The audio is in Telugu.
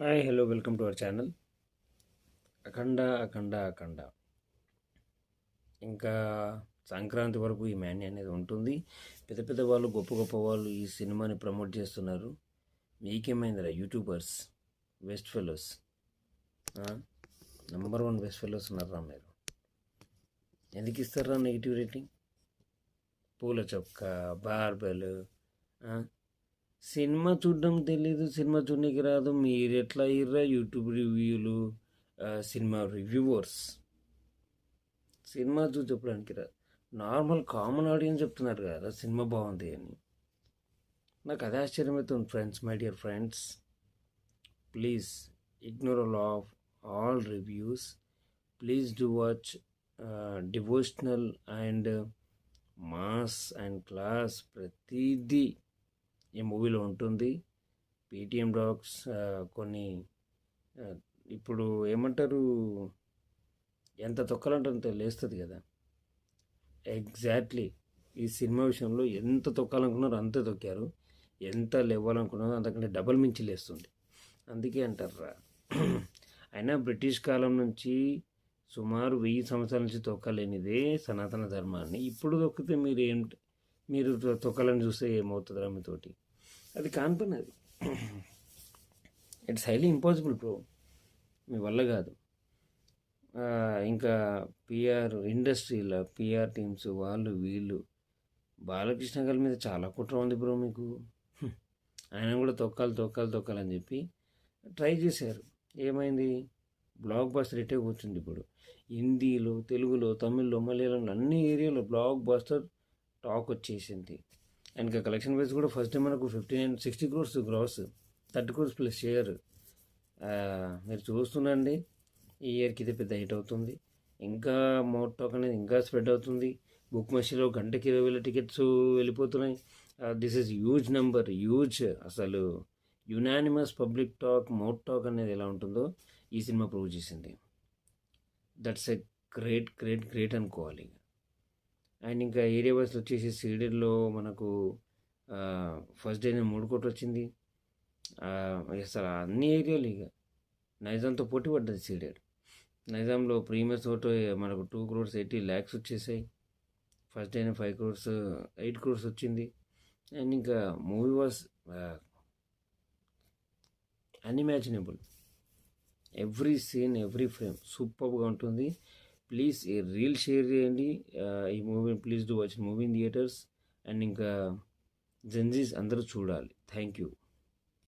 Hi hello welcome to our channel Akhanda Akhanda Akhanda. ఇంకా సంక్రాంతి వరకు ఈ మ్యాన్ అనేది ఉంటుంది. పెద్ద పెద్ద వాళ్ళు గొప్ప గొప్ప వాళ్ళు ఈ సినిమాని ప్రమోట్ చేస్తున్నారు. మీకేమైందిరా youtubers, waste fellows, number 1 waste fellows ఉన్నారా మీరు? ఎందుకు ఇస్తారా నెగిటివ్ రేటింగ్? పూల చొక్క, బార్బెలు, సినిమా చూడడం తెలీదు, సినిమా చూడడానికి రాదు, మీరు ఎట్లా అయ్యిర్రా యూట్యూబ్ రివ్యూలు, సినిమా రివ్యూవర్స్? సినిమా చూసి చెప్పడానికి రాదు, నార్మల్ కామన్ ఆడియన్స్ చెప్తున్నారు కదా సినిమా బాగుంది అని. నాకు అదే ఆశ్చర్యమవుతుంది friends. My dear friends, please ignore all reviews. Please do watch devotional and mass and class. ప్రతిదీ ఈ మూవీలో ఉంటుంది. పేటీఎం డాగ్స్ కొన్ని ఇప్పుడు ఏమంటారు, ఎంత తొక్కాలంటే అంత లేస్తుంది కదా. ఎగ్జాక్ట్లీ ఈ సినిమా విషయంలో ఎంత తొక్కాలనుకున్నారో అంతే తొక్కారు, ఎంత లేవాలనుకున్నారో అంతకంటే డబల్ మించి లేస్తుంది. అందుకే అంటారా, అయినా బ్రిటిష్ కాలం నుంచి సుమారు 1000 సంవత్సరాల నుంచి తొక్కలేనిదే సనాతన ధర్మాన్ని. ఇప్పుడు తొక్కితే మీరు తొక్కాలని చూస్తే ఏమవుతుందిరా మీతోటి? అది కాని పని. అది ఇట్స్ హైలీ ఇంపాసిబుల్ బ్రో, మీ వల్ల కాదు. ఇంకా పిఆర్ ఇండస్ట్రీలో పిఆర్ టీమ్స్ వాళ్ళు వీళ్ళు బాలకృష్ణ గారి మీద చాలా కుట్ర ఉంది బ్రో మీకు. ఆయన కూడా తొక్కాలని చెప్పి ట్రై చేశారు. ఏమైంది? బ్లాక్ బస్టర్ హిట్టే కూర్చుంది ఇప్పుడు. హిందీలో, తెలుగులో, తమిళ్లో, మలయాళంలో అన్ని ఏరియాలో బ్లాక్ బస్టర్ టాక్ వచ్చేసింది. అండ్ కలెక్షన్ వైజ్ కూడా ఫస్ట్ డే మనకు 60 crores gross, 30 crores plus share. మీరు చూస్తుండండి, ఈ ఇయర్కి ఇది పెద్ద హిట్ అవుతుంది. ఇంకా మోర్ టాక్ అనేది ఇంకా స్ప్రెడ్ అవుతుంది. బుక్ మషీలో గంటకి 20,000 టికెట్స్ వెళ్ళిపోతున్నాయి. This is huge number, huge. అసలు unanimous public talk, more talk అనేది ఎలా ఉంటుందో ఈ సినిమా ప్రూవ్ చేసింది. దట్స్ ఎ గ్రేట్ అనుకోవాలి. అండ్ ఇంకా ఏరియా వైస్లో వచ్చేసి సీడెడ్లో మనకు ఫస్ట్ డేనే 3 కోట్లు వచ్చింది. అసలు అన్ని ఏరియాలు ఇక నైజాంతో పోటీ పడ్డది సీడెడ్. నైజాంలో ప్రీమియర్స్ తోటి మనకు 2.80 crores వచ్చేసాయి. ఫస్ట్ డేనే 8 crores వచ్చింది. అండ్ ఇంకా movie was unimaginable. Every scene, every frame సూపర్గా ఉంటుంది. ప్లీజ్ ఈ రీల్ షేర్ చేయండి. ఈ movie please do watch movie in theatres. And ఇంకా జెన్జీస్ అందరూ చూడాలి. Thank you.